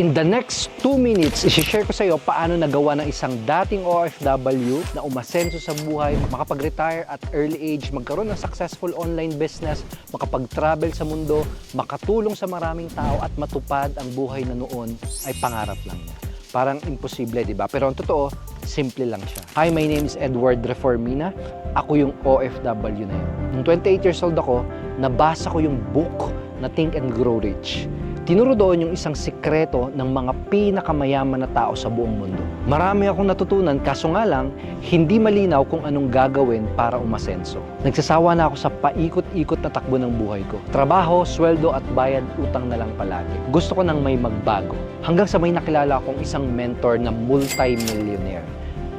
In the next 2 minutes, isi-share ko sa iyo paano nagawa ng isang dating OFW na umasenso sa buhay, makapag-retire at early age, magkaroon ng successful online business, makapag-travel sa mundo, makatulong sa maraming tao at matupad ang buhay na noon ay pangarap lang niya. Parang imposible, di ba? Pero ang totoo, simple lang siya. Hi, my name is Edward Reformina. Ako yung OFW na yun. Nung 28 years old ako, nabasa ko yung book na Think and Grow Rich. Tinuro doon yung isang sikreto ng mga pinakamayaman na tao sa buong mundo. Marami akong natutunan, kaso nga lang, hindi malinaw kung anong gagawin para umasenso. Nagsasawa na ako sa paikot-ikot na takbo ng buhay ko. Trabaho, sweldo at bayad utang na lang palagi. Gusto ko nang may magbago. Hanggang sa may nakilala akong isang mentor na multi-millionaire.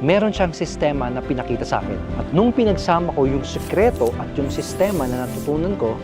Meron siyang sistema na pinakita sa akin. At nung pinagsama ko yung sikreto at yung sistema na natutunan ko,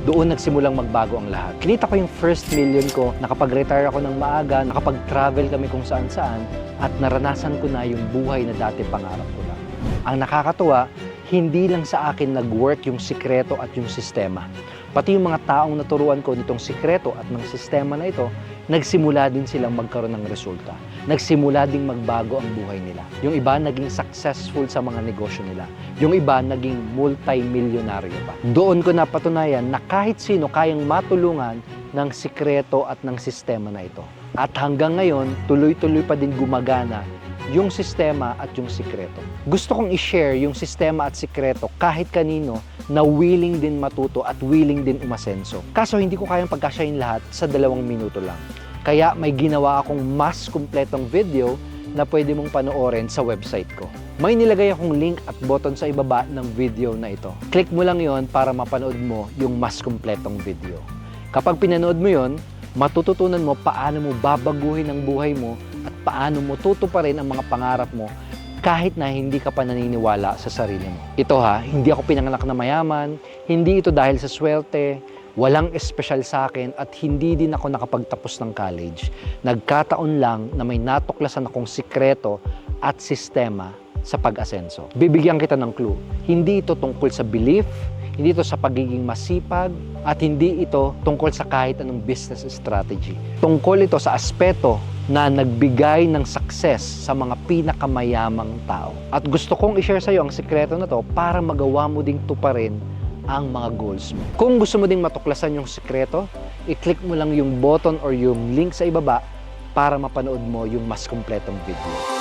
doon nagsimulang magbago ang lahat. Kinita ko yung first million ko, nakapag-retire ako ng maaga, nakapag-travel kami kung saan-saan, at naranasan ko na yung buhay na dati pangarap ko lang. Ang nakakatuwa, hindi lang sa akin nag-work yung sikreto at yung sistema. Pati yung mga taong naturuan ko nitong sikreto at ng sistema na ito, nagsimula din silang magkaroon ng resulta. Nagsimula ding magbago ang buhay nila. Yung iba naging successful sa mga negosyo nila. Yung iba naging multi-milyonaryo pa. Doon ko napatunayan na kahit sino kayang matulungan ng sikreto at ng sistema na ito. At hanggang ngayon, tuloy-tuloy pa din gumagana yung sistema at yung sikreto. Gusto kong i-share yung sistema at sikreto kahit kanino na willing din matuto at willing din umasenso. Kaso hindi ko kayang pagkasyahin lahat sa 2 minuto lang. Kaya may ginawa akong mas kumpletong video na pwede mong panoorin sa website ko. May nilagay akong link at button sa ibaba ng video na ito. Click mo lang yon para mapanood mo yung mas kumpletong video. Kapag pinanood mo yon, matututunan mo paano mo babaguhin ang buhay mo at paano mo tutuparin ang mga pangarap mo kahit na hindi ka pa naniniwala sa sarili mo. Ito hindi ako pinanganak na mayaman, hindi ito dahil sa swerte, walang espesyal sa akin at hindi din ako nakapagtapos ng college. Nagkataon lang na may natuklasan akong sikreto at sistema sa pag-asenso. Bibigyan kita ng clue. Hindi ito tungkol sa belief, hindi ito sa pagiging masipag, at hindi ito tungkol sa kahit anong business strategy. Tungkol ito sa aspeto na nagbigay ng success sa mga pinakamayamang tao. At gusto kong i-share sa iyo ang sikreto na to para magawa mo ding tuparin ang mga goals mo. Kung gusto mo ding matuklasan yung sikreto, i-click mo lang yung button or yung link sa ibaba para mapanood mo yung mas kumpletong video.